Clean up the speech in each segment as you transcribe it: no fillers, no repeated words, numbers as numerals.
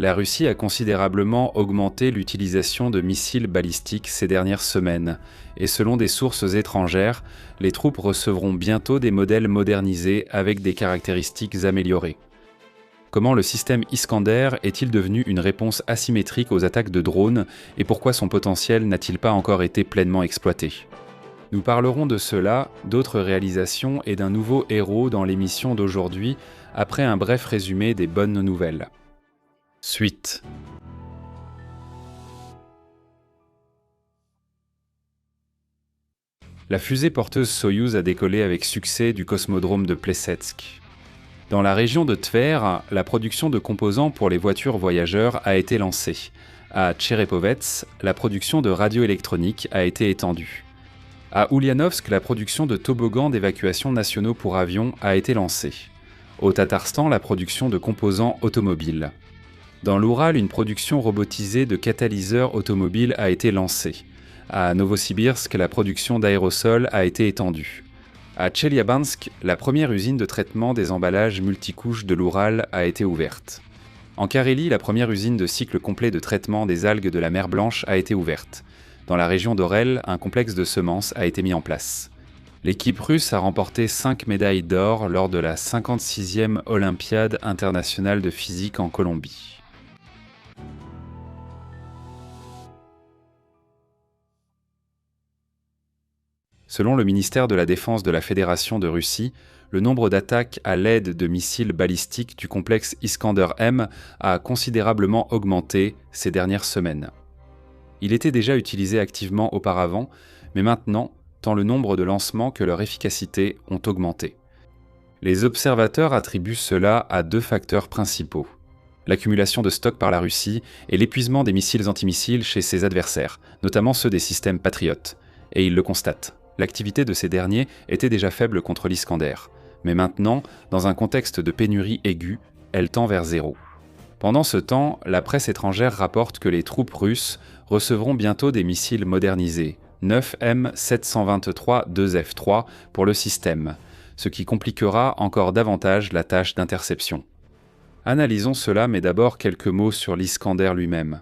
La Russie a considérablement augmenté l'utilisation de missiles balistiques ces dernières semaines, et selon des sources étrangères, les troupes recevront bientôt des modèles modernisés avec des caractéristiques améliorées. Comment le système Iskander est-il devenu une réponse asymétrique aux attaques de drones et pourquoi son potentiel n'a-t-il pas encore été pleinement exploité ? Nous parlerons de cela, d'autres réalisations et d'un nouveau héros dans l'émission d'aujourd'hui, après un bref résumé des bonnes nouvelles. Suite. La fusée porteuse Soyouz a décollé avec succès du cosmodrome de Plesetsk. Dans la région de Tver, la production de composants pour les voitures voyageurs a été lancée. À Tcherepovets, la production de radioélectronique a été étendue. À Ulyanovsk, la production de toboggans d'évacuation nationaux pour avions a été lancée. Au Tatarstan, la production de composants automobiles. Dans l'Oural, une production robotisée de catalyseurs automobiles a été lancée. À Novosibirsk, la production d'aérosols a été étendue. À Tcheliabansk, la première usine de traitement des emballages multicouches de l'Oural a été ouverte. En Carélie, la première usine de cycle complet de traitement des algues de la mer Blanche a été ouverte. Dans la région d'Orel, un complexe de semences a été mis en place. L'équipe russe a remporté 5 médailles d'or lors de la 56e Olympiade internationale de physique en Colombie. Selon le ministère de la Défense de la Fédération de Russie, le nombre d'attaques à l'aide de missiles balistiques du complexe Iskander-M a considérablement augmenté ces dernières semaines. Il était déjà utilisé activement auparavant, mais maintenant, tant le nombre de lancements que leur efficacité ont augmenté. Les observateurs attribuent cela à 2 facteurs principaux: l'accumulation de stocks par la Russie et l'épuisement des missiles antimissiles chez ses adversaires, notamment ceux des systèmes Patriot. Et ils le constatent. L'activité de ces derniers était déjà faible contre l'Iskander. Mais maintenant, dans un contexte de pénurie aiguë, elle tend vers zéro. Pendant ce temps, la presse étrangère rapporte que les troupes russes recevront bientôt des missiles modernisés, 9 M723-2F3 pour le système, ce qui compliquera encore davantage la tâche d'interception. Analysons cela, mais d'abord quelques mots sur l'Iskander lui-même.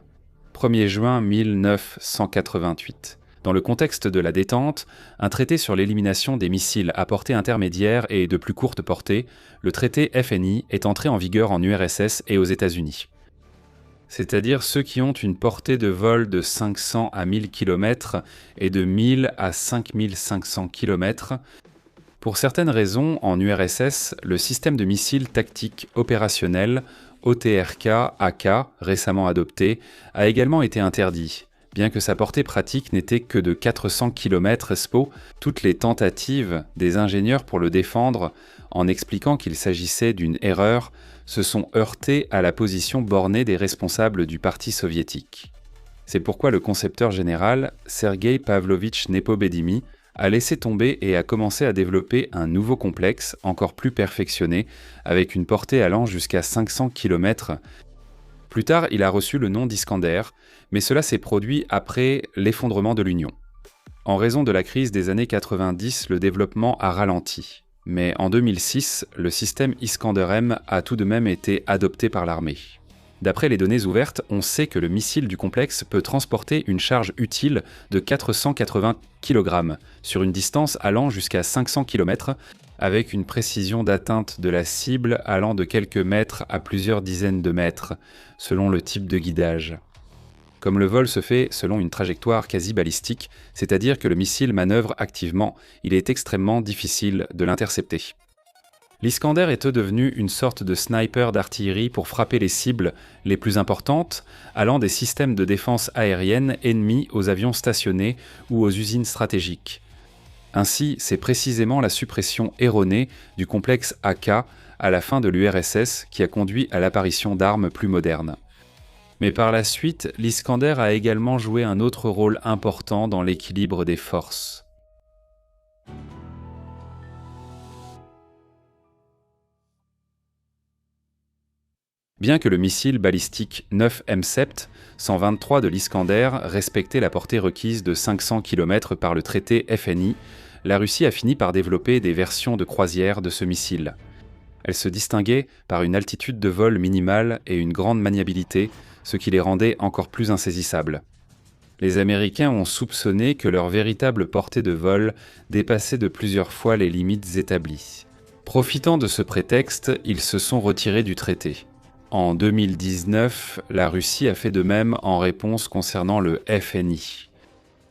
1er juin 1988. Dans le contexte de la détente, un traité sur l'élimination des missiles à portée intermédiaire et de plus courte portée, le traité FNI, est entré en vigueur en URSS et aux États-Unis. C'est-à-dire ceux qui ont une portée de vol de 500 à 1000 km et de 1000 à 5500 km. Pour certaines raisons, en URSS, le système de missiles tactiques opérationnels OTRK-AK, récemment adopté, a également été interdit. Bien que sa portée pratique n'était que de 400 km SPO, toutes les tentatives des ingénieurs pour le défendre, en expliquant qu'il s'agissait d'une erreur, se sont heurtées à la position bornée des responsables du parti soviétique. C'est pourquoi le concepteur général, Sergei Pavlovitch Nepobedimy, a laissé tomber et a commencé à développer un nouveau complexe, encore plus perfectionné, avec une portée allant jusqu'à 500 km. Plus tard, il a reçu le nom d'Iskander, mais cela s'est produit après l'effondrement de l'Union. En raison de la crise des années 90, le développement a ralenti. Mais en 2006, le système Iskander-M a tout de même été adopté par l'armée. D'après les données ouvertes, on sait que le missile du complexe peut transporter une charge utile de 480 kg sur une distance allant jusqu'à 500 km, avec une précision d'atteinte de la cible allant de quelques mètres à plusieurs dizaines de mètres, selon le type de guidage. Comme le vol se fait selon une trajectoire quasi balistique, c'est-à-dire que le missile manœuvre activement, il est extrêmement difficile de l'intercepter. L'Iskander est devenu une sorte de sniper d'artillerie pour frapper les cibles les plus importantes, allant des systèmes de défense aérienne ennemis aux avions stationnés ou aux usines stratégiques. Ainsi, c'est précisément la suppression erronée du complexe AK à la fin de l'URSS qui a conduit à l'apparition d'armes plus modernes. Mais par la suite, l'Iskander a également joué un autre rôle important dans l'équilibre des forces. Bien que le missile balistique 9 M7 123 de l'Iskander respectait la portée requise de 500 km par le traité FNI, la Russie a fini par développer des versions de croisière de ce missile. Elles se distinguaient par une altitude de vol minimale et une grande maniabilité, ce qui les rendait encore plus insaisissables. Les Américains ont soupçonné que leur véritable portée de vol dépassait de plusieurs fois les limites établies. Profitant de ce prétexte, ils se sont retirés du traité. En 2019, la Russie a fait de même en réponse concernant le FNI.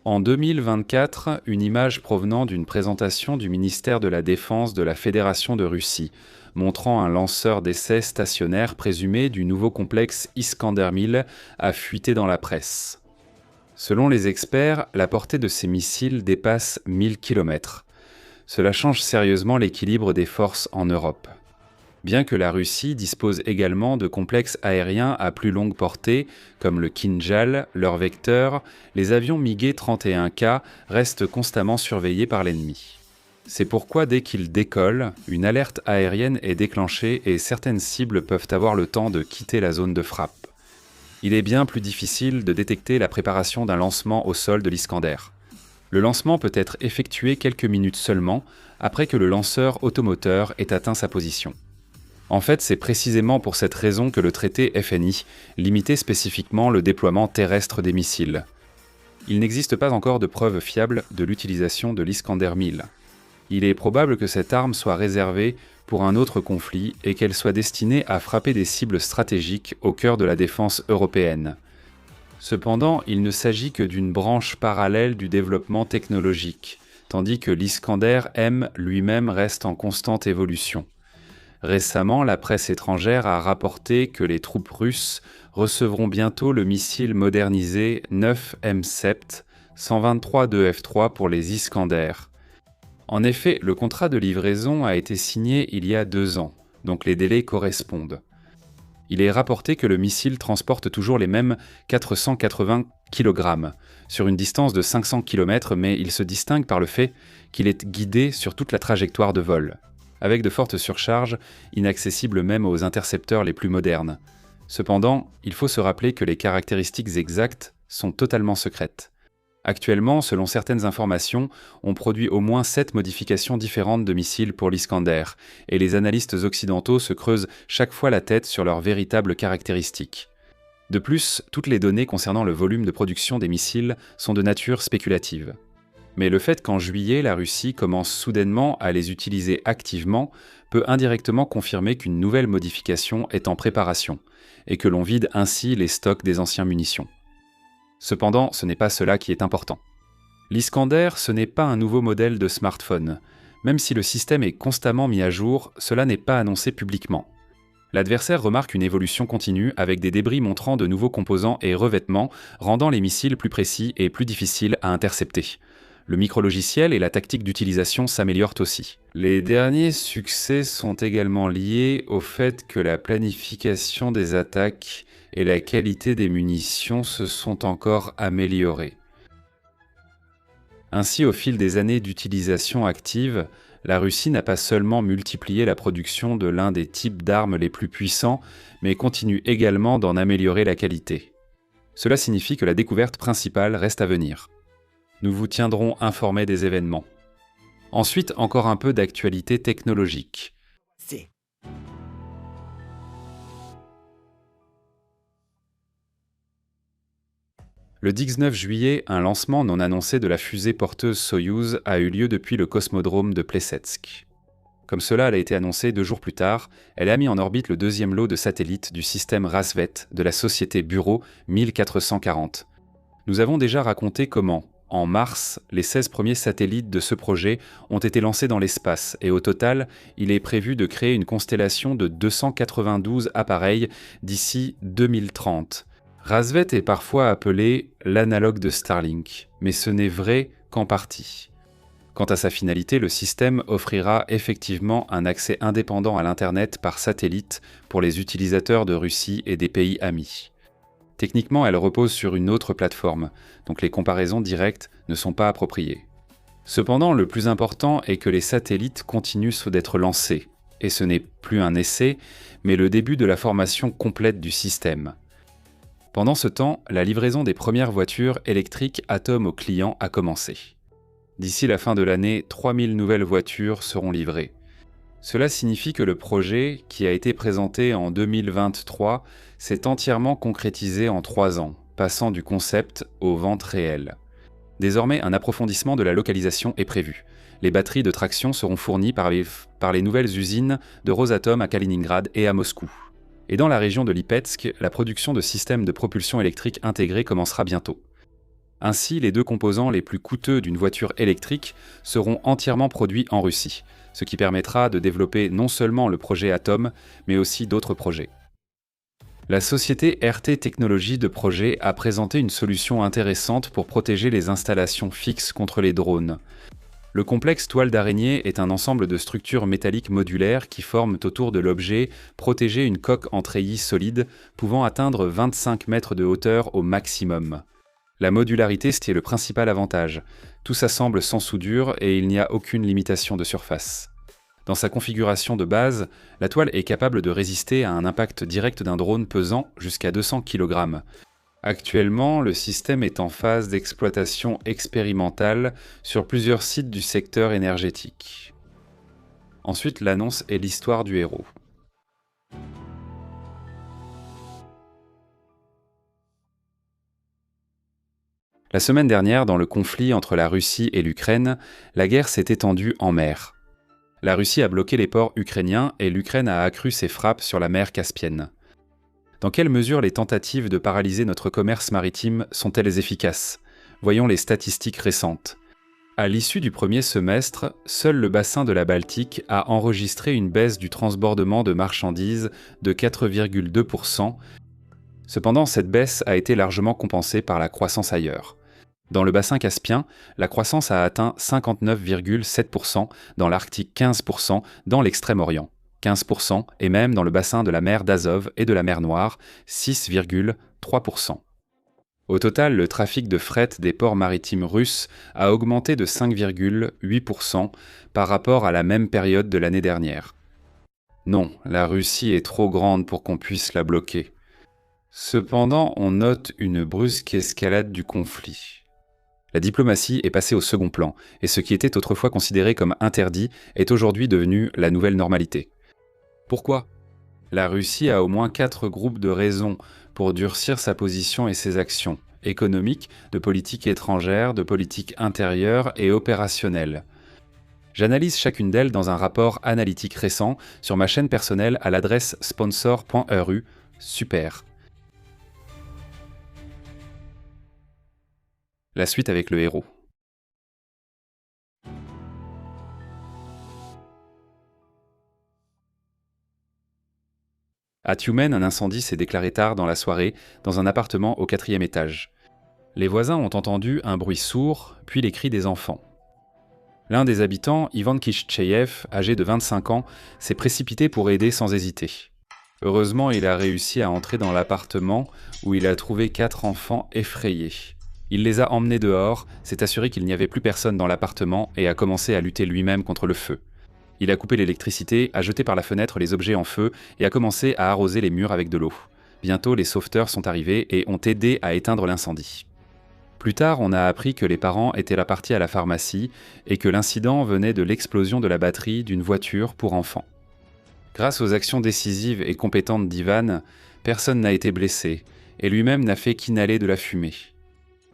En 2024, une image provenant d'une présentation du ministère de la Défense de la Fédération de Russie, montrant un lanceur d'essai stationnaire présumé du nouveau complexe Iskander-1000, a fuité dans la presse. Selon les experts, la portée de ces missiles dépasse 1000 km. Cela change sérieusement l'équilibre des forces en Europe. Bien que la Russie dispose également de complexes aériens à plus longue portée, comme le Kinjal, leur vecteur, les avions MiG-31K restent constamment surveillés par l'ennemi. C'est pourquoi dès qu'ils décollent, une alerte aérienne est déclenchée et certaines cibles peuvent avoir le temps de quitter la zone de frappe. Il est bien plus difficile de détecter la préparation d'un lancement au sol de l'Iskander. Le lancement peut être effectué quelques minutes seulement après que le lanceur automoteur ait atteint sa position. En fait, c'est précisément pour cette raison que le traité FNI limitait spécifiquement le déploiement terrestre des missiles. Il n'existe pas encore de preuves fiables de l'utilisation de l'Iskander-1000. Il est probable que cette arme soit réservée pour un autre conflit et qu'elle soit destinée à frapper des cibles stratégiques au cœur de la défense européenne. Cependant, il ne s'agit que d'une branche parallèle du développement technologique, tandis que l'Iskander-M lui-même reste en constante évolution. Récemment, la presse étrangère a rapporté que les troupes russes recevront bientôt le missile modernisé 9M7, 123 de F3 pour les Iskander. En effet, le contrat de livraison a été signé il y a 2 ans, donc les délais correspondent. Il est rapporté que le missile transporte toujours les mêmes 480 kg, sur une distance de 500 km, mais il se distingue par le fait qu'il est guidé sur toute la trajectoire de vol, avec de fortes surcharges, inaccessibles même aux intercepteurs les plus modernes. Cependant, il faut se rappeler que les caractéristiques exactes sont totalement secrètes. Actuellement, selon certaines informations, on produit au moins 7 modifications différentes de missiles pour l'Iskander, et les analystes occidentaux se creusent chaque fois la tête sur leurs véritables caractéristiques. De plus, toutes les données concernant le volume de production des missiles sont de nature spéculative. Mais le fait qu'en juillet, la Russie commence soudainement à les utiliser activement peut indirectement confirmer qu'une nouvelle modification est en préparation, et que l'on vide ainsi les stocks des anciennes munitions. Cependant, ce n'est pas cela qui est important. L'Iskander, ce n'est pas un nouveau modèle de smartphone. Même si le système est constamment mis à jour, cela n'est pas annoncé publiquement. L'adversaire remarque une évolution continue avec des débris montrant de nouveaux composants et revêtements, rendant les missiles plus précis et plus difficiles à intercepter. Le micrologiciel et la tactique d'utilisation s'améliorent aussi. Les derniers succès sont également liés au fait que la planification des attaques et la qualité des munitions se sont encore améliorées. Ainsi, au fil des années d'utilisation active, la Russie n'a pas seulement multiplié la production de l'un des types d'armes les plus puissants, mais continue également d'en améliorer la qualité. Cela signifie que la découverte principale reste à venir. Nous vous tiendrons informés des événements. Ensuite, encore un peu d'actualité technologique. Le 19 juillet, un lancement non annoncé de la fusée porteuse Soyouz a eu lieu depuis le cosmodrome de Plesetsk. Comme cela a été annoncé 2 jours plus tard, elle a mis en orbite le 2e lot de satellites du système Razvet de la société Bureau 1440. Nous avons déjà raconté comment, en mars, les 16 premiers satellites de ce projet ont été lancés dans l'espace et au total, il est prévu de créer une constellation de 292 appareils d'ici 2030. Razvet est parfois appelé l'analogue de Starlink, mais ce n'est vrai qu'en partie. Quant à sa finalité, le système offrira effectivement un accès indépendant à l'Internet par satellite pour les utilisateurs de Russie et des pays amis. Techniquement, elle repose sur une autre plateforme, donc les comparaisons directes ne sont pas appropriées. Cependant, le plus important est que les satellites continuent d'être lancés, et ce n'est plus un essai, mais le début de la formation complète du système. Pendant ce temps, la livraison des premières voitures électriques Atom aux clients a commencé. D'ici la fin de l'année, 3000 nouvelles voitures seront livrées. Cela signifie que le projet, qui a été présenté en 2023, s'est entièrement concrétisé en 3 ans, passant du concept aux ventes réelles. Désormais, un approfondissement de la localisation est prévu. Les batteries de traction seront fournies par les nouvelles usines de Rosatom à Kaliningrad et à Moscou. Et dans la région de Lipetsk, la production de systèmes de propulsion électrique intégrés commencera bientôt. Ainsi, les 2 composants les plus coûteux d'une voiture électrique seront entièrement produits en Russie, ce qui permettra de développer non seulement le projet Atom, mais aussi d'autres projets. La société RT Technologies de Projet a présenté une solution intéressante pour protéger les installations fixes contre les drones. Le complexe toile d'araignée est un ensemble de structures métalliques modulaires qui forment autour de l'objet protégé une coque en treillis solide pouvant atteindre 25 mètres de hauteur au maximum. La modularité est le principal avantage. Tout s'assemble sans soudure et il n'y a aucune limitation de surface. Dans sa configuration de base, la toile est capable de résister à un impact direct d'un drone pesant jusqu'à 200 kg. Actuellement, le système est en phase d'exploitation expérimentale sur plusieurs sites du secteur énergétique. Ensuite, l'annonce et l'histoire du héros. La semaine dernière, dans le conflit entre la Russie et l'Ukraine, la guerre s'est étendue en mer. La Russie a bloqué les ports ukrainiens et l'Ukraine a accru ses frappes sur la mer Caspienne. Dans quelle mesure les tentatives de paralyser notre commerce maritime sont-elles efficaces ? Voyons les statistiques récentes. À l'issue du premier semestre, seul le bassin de la Baltique a enregistré une baisse du transbordement de marchandises de 4,2%. Cependant, cette baisse a été largement compensée par la croissance ailleurs. Dans le bassin caspien, la croissance a atteint 59,7%, dans l'Arctique 15%, dans l'Extrême-Orient 15%, et même dans le bassin de la mer d'Azov et de la mer Noire 6,3%. Au total, le trafic de fret des ports maritimes russes a augmenté de 5,8% par rapport à la même période de l'année dernière. Non, la Russie est trop grande pour qu'on puisse la bloquer. Cependant, on note une brusque escalade du conflit. La diplomatie est passée au second plan, et ce qui était autrefois considéré comme interdit est aujourd'hui devenu la nouvelle normalité. Pourquoi ? La Russie a au moins 4 groupes de raisons pour durcir sa position et ses actions, économiques, de politique étrangère, de politique intérieure et opérationnelle. J'analyse chacune d'elles dans un rapport analytique récent sur ma chaîne personnelle à l'adresse sponsor.ru. Super. La suite avec le héros. À Tiumen, un incendie s'est déclaré tard dans la soirée, dans un appartement au 4e étage. Les voisins ont entendu un bruit sourd, puis les cris des enfants. L'un des habitants, Ivan Kishcheyev, âgé de 25 ans, s'est précipité pour aider sans hésiter. Heureusement, il a réussi à entrer dans l'appartement où il a trouvé 4 enfants effrayés. Il les a emmenés dehors, s'est assuré qu'il n'y avait plus personne dans l'appartement et a commencé à lutter lui-même contre le feu. Il a coupé l'électricité, a jeté par la fenêtre les objets en feu et a commencé à arroser les murs avec de l'eau. Bientôt, les sauveteurs sont arrivés et ont aidé à éteindre l'incendie. Plus tard, on a appris que les parents étaient partis à la pharmacie et que l'incident venait de l'explosion de la batterie d'une voiture pour enfants. Grâce aux actions décisives et compétentes d'Ivan, personne n'a été blessé et lui-même n'a fait qu'inhaler de la fumée.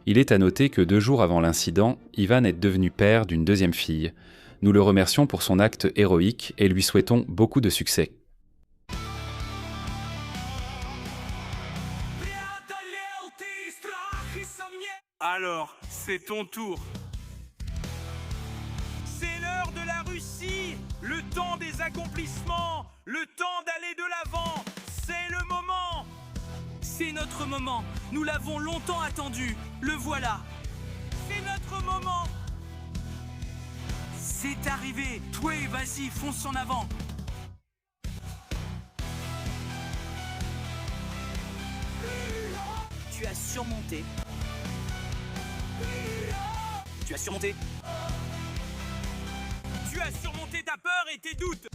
Il est à noter que 2 jours avant l'incident, Ivan est devenu père d'une 2e fille. Nous le remercions pour son acte héroïque et lui souhaitons beaucoup de succès. Alors, c'est ton tour. C'est l'heure de la Russie, le temps des accomplissements, le temps d'aller de l'avant. C'est le moment. C'est notre moment. Nous l'avons longtemps attendu. Le voilà. C'est notre moment. C'est arrivé. Toi, vas-y, fonce en avant. Tu as surmonté. Tu as surmonté. Tu as surmonté ta peur et tes doutes.